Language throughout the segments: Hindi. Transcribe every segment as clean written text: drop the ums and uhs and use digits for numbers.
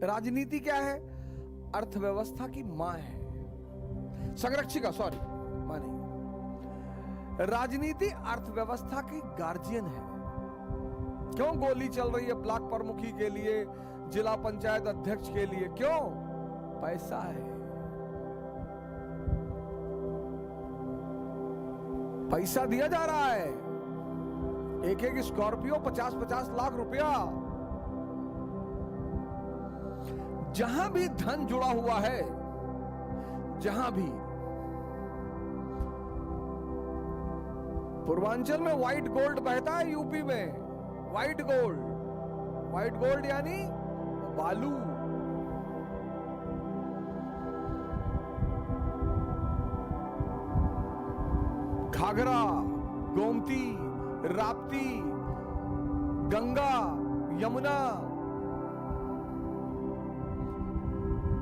राजनीति क्या है? अर्थव्यवस्था की मां है, संरक्षिका, सॉरी मां नहीं। राजनीति अर्थव्यवस्था की गार्जियन है। क्यों गोली चल रही है ब्लॉक प्रमुखी के लिए, जिला पंचायत अध्यक्ष के लिए? क्यों? पैसा है, पैसा दिया जा रहा है। एक एक स्कॉर्पियो 50-50 लाख रुपया। जहां भी धन जुड़ा हुआ है, जहां भी, पूर्वांचल में व्हाइट गोल्ड बहता है, यूपी में व्हाइट गोल्ड, व्हाइट गोल्ड यानी बालू। घाघरा, गोमती, राप्ती, गंगा, यमुना,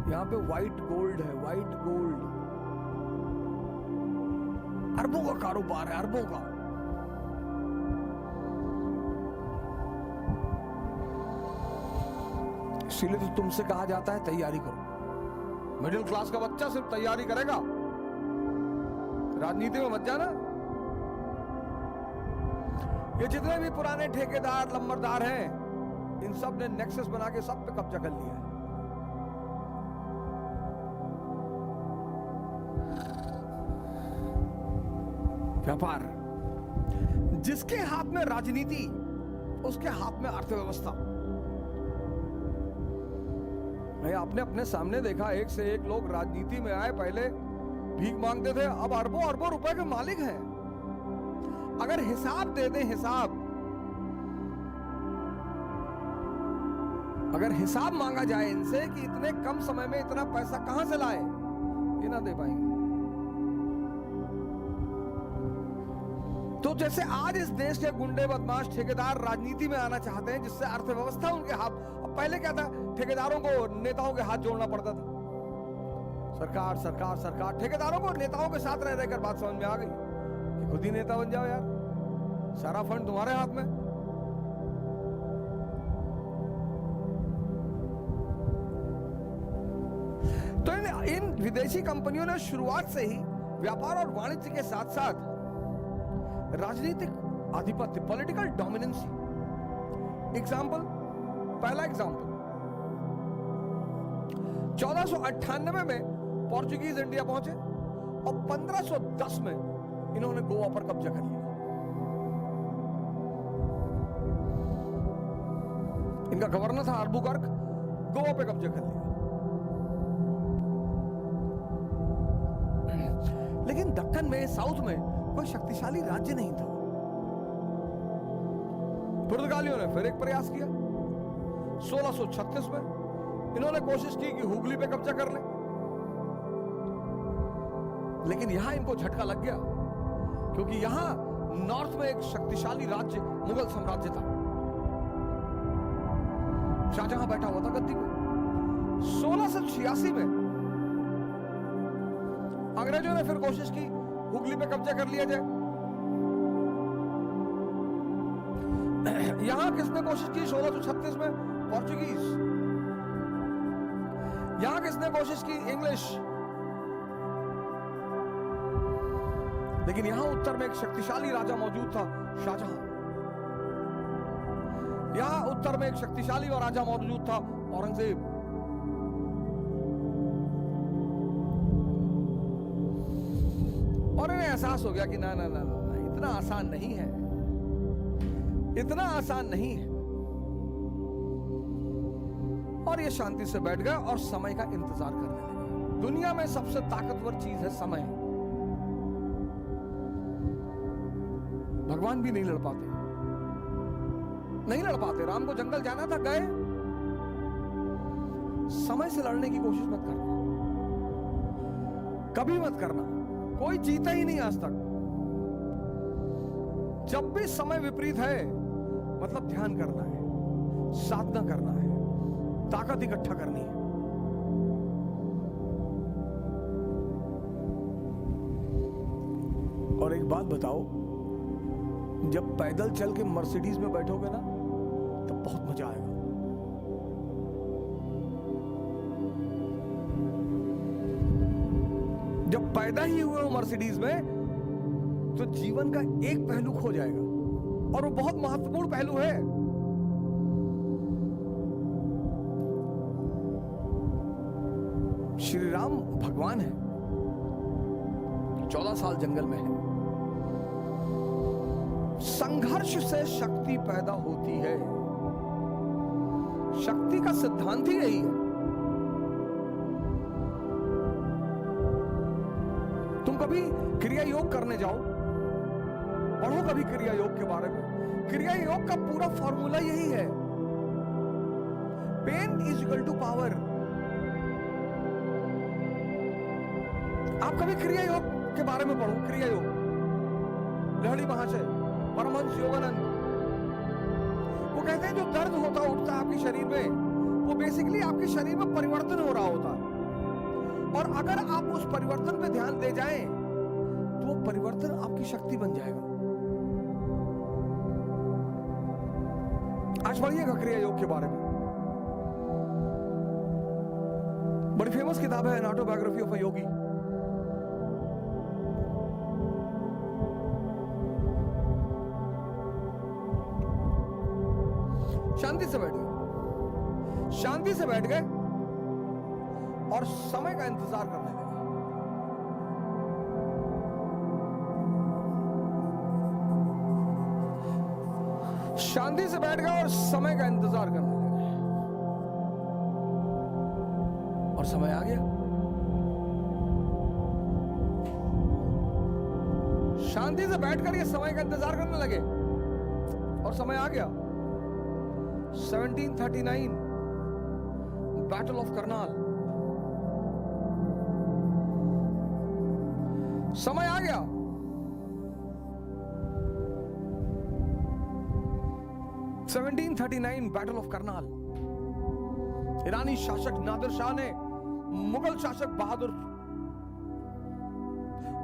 यहां पे व्हाइट गोल्ड है, व्हाइट गोल्ड। अरबों का कारोबार है, अरबों का। इसीलिए तो तुमसे कहा जाता है तैयारी करो। मिडिल क्लास का बच्चा सिर्फ तैयारी करेगा, राजनीति में मत जाना। ये जितने भी पुराने ठेकेदार लंबरदार हैं, इन सब ने नेक्सस बना के सब पे कब्जा कर लिया है। व्यापार, जिसके हाथ में राजनीति, उसके हाथ में अर्थव्यवस्था। भाई आपने अपने सामने देखा, एक से एक लोग राजनीति में आए, पहले भीख मांगते थे, अब अरबों अरबों रुपए के मालिक हैं। अगर हिसाब दे दें, हिसाब, अगर हिसाब मांगा जाए इनसे कि इतने कम समय में इतना पैसा कहां से लाए, ये ना दे पाएंगे। तो जैसे आज इस देश के गुंडे बदमाश ठेकेदार राजनीति में आना चाहते हैं, जिससे अर्थव्यवस्था उनके हाथ, अब पहले क्या था, ठेकेदारों को नेताओं के हाथ जोड़ना पड़ता था। सरकार सरकार सरकार, ठेकेदारों को नेताओं के साथ रह रहकर बात समझ में आ गई कि खुद ही नेता बन जाओ यार, सारा फंड तुम्हारे हाथ में। तो इन विदेशी कंपनियों ने शुरुआत से ही व्यापार और वाणिज्य के साथ साथ राजनीतिक आधिपत्य, पॉलिटिकल डोमिनेंसी। एग्जाम्पल, पहला एग्जाम्पल, 1498 में पोर्चुगीज इंडिया पहुंचे और 1510 में इन्होंने गोवा पर कब्जा कर लिया। इनका गवर्नर था अल्बुकर्क, गोवा पे कब्जा कर लिया। लेकिन दक्कन में, साउथ में कोई शक्तिशाली राज्य नहीं था। पुर्तगालियों ने फिर एक प्रयास किया। 1636 में इन्होंने कोशिश की कि हुगली पे कब्जा कर ले, लेकिन यहां इनको झटका लग गया, क्योंकि यहां नॉर्थ में एक शक्तिशाली राज्य मुगल साम्राज्य था। शाहजहां बैठा हुआ था गद्दी पे। 1686 में अंग्रेजों ने फिर कोशिश की हुगली पे कब्जा कर लिया जाए। यहां किसने कोशिश की? 1636 में पोर्चुगीज। यहां किसने कोशिश की? इंग्लिश। लेकिन यहां उत्तर में एक शक्तिशाली राजा मौजूद था, शाहजहां। यहां उत्तर में एक शक्तिशाली और राजा मौजूद था, औरंगजेब। और इन्हें एहसास हो गया कि ना ना ना ना, इतना आसान नहीं है, इतना आसान नहीं है। और ये शांति से बैठ गए और समय का इंतजार करने लगे। दुनिया में सबसे ताकतवर चीज है समय। भगवान भी नहीं लड़ पाते, नहीं लड़ पाते। राम को जंगल जाना था, गए। समय से लड़ने की कोशिश मत करना, कभी मत करना। कोई जीता ही नहीं आज तक। जब भी समय विपरीत है, मतलब ध्यान करना है, साधना करना है, ताकत इकट्ठा करनी है। और एक बात बताओ, जब पैदल चल के मर्सिडीज में बैठोगे ना, तो बहुत मजा आएगा। जब पैदा ही हुए हो मर्सिडीज में, तो जीवन का एक पहलू खो जाएगा, और वो बहुत महत्वपूर्ण पहलू है। श्री राम भगवान है, 14 साल जंगल में है। संघर्ष से शक्ति पैदा होती है। शक्ति का सिद्धांत ही यही है। तुम कभी क्रिया योग करने जाओ, पढ़ो कभी क्रिया योग के बारे में। क्रिया योग का पूरा फॉर्मूला यही है, pen is equal to power. आप कभी क्रिया योग के बारे में पढ़ो, क्रिया योग, लहड़ी महाशय, परमहंस योगानंद, वो कहते हैं जो दर्द होता उठता है आपके शरीर में, वो बेसिकली आपके शरीर में परिवर्तन हो रहा होता है, और अगर आप उस परिवर्तन पे ध्यान दे जाएं तो वो परिवर्तन आपकी शक्ति बन जाएगा। आज पढ़िएगा क्रिया योग के बारे में, बड़ी फेमस किताब है, एन ऑटोबायोग्राफी ऑफ अ योगी। शांति से बैठ गए, शांति से बैठ गए और समय का इंतजार करने लगे। शांति से बैठ गए और समय का इंतजार करने लगे, और समय आ गया। शांति से बैठकर ये समय का इंतजार करने लगे, और समय आ गया। 1739 बैटल ऑफ करनाल, समय आ गया। 1739 बैटल ऑफ करनाल, ईरानी शासक नादिर शाह ने मुगल शासक बहादुर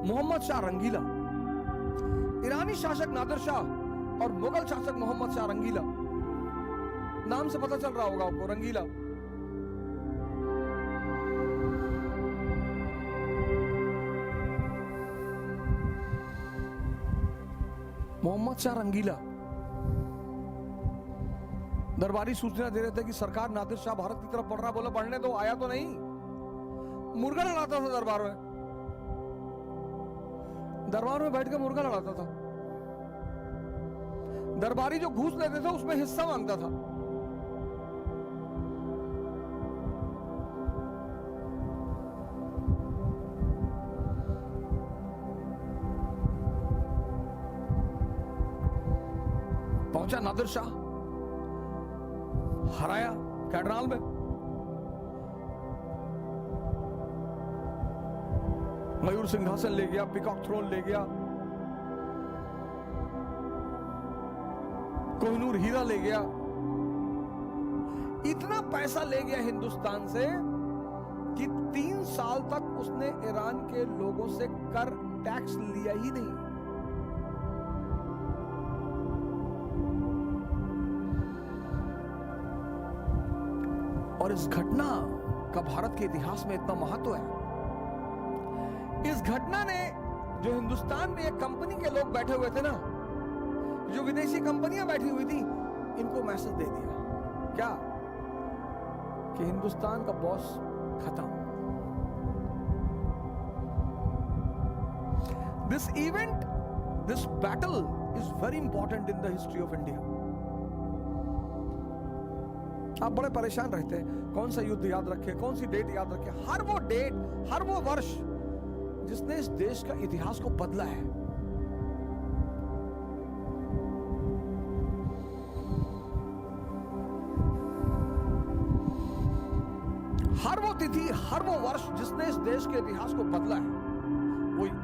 मोहम्मद शाह रंगीला, ईरानी शासक नादिर शाह और मुगल शासक मोहम्मद शाह रंगीला, नाम से पता चल रहा होगा आपको, रंगीला। मोहम्मद शाह रंगीला दरबारी सूचना दे रहे थे कि सरकार नादिर शाह भारत की तरफ बढ़ रहा, बोला बढ़ने दो, आया तो नहीं। मुर्गा लड़ाता था दरबार में, दरबार में बैठ के मुर्गा लड़ाता था। दरबारी जो घूस लेते थे उसमें हिस्सा मांगता था। पहुंचा नादिर शाह, हराया करनाल में। मयूर सिंहासन ले गया, पिकॉक थ्रोन ले गया, कोहिनूर हीरा ले गया। इतना पैसा ले गया हिंदुस्तान से कि 3 साल तक उसने ईरान के लोगों से कर टैक्स लिया ही नहीं। और इस घटना का भारत के इतिहास में इतना महत्व है। इस घटना ने, जो हिंदुस्तान में एक कंपनी के लोग बैठे हुए थे ना, जो विदेशी कंपनियां बैठी हुई थी, इनको मैसेज दे दिया क्या, कि हिंदुस्तान का बॉस खत्म। This event, this battle is very important in the history of India. आप बड़े परेशान रहते हैं कौन सा युद्ध याद रखे, कौन सी डेट याद रखे। हर वो डेट, हर वो वर्ष जिसने इस देश का इतिहास को बदला है, हर वो तिथि, हर वो वर्ष जिसने इस देश के इतिहास को बदला है,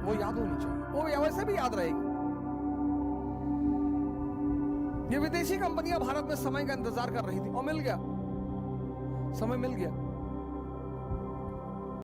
वो याद होनी चाहिए। वो वैसे भी याद रहेगी। ये विदेशी कंपनियां भारत में समय का इंतजार कर रही थी, और मिल गया, समय मिल गया।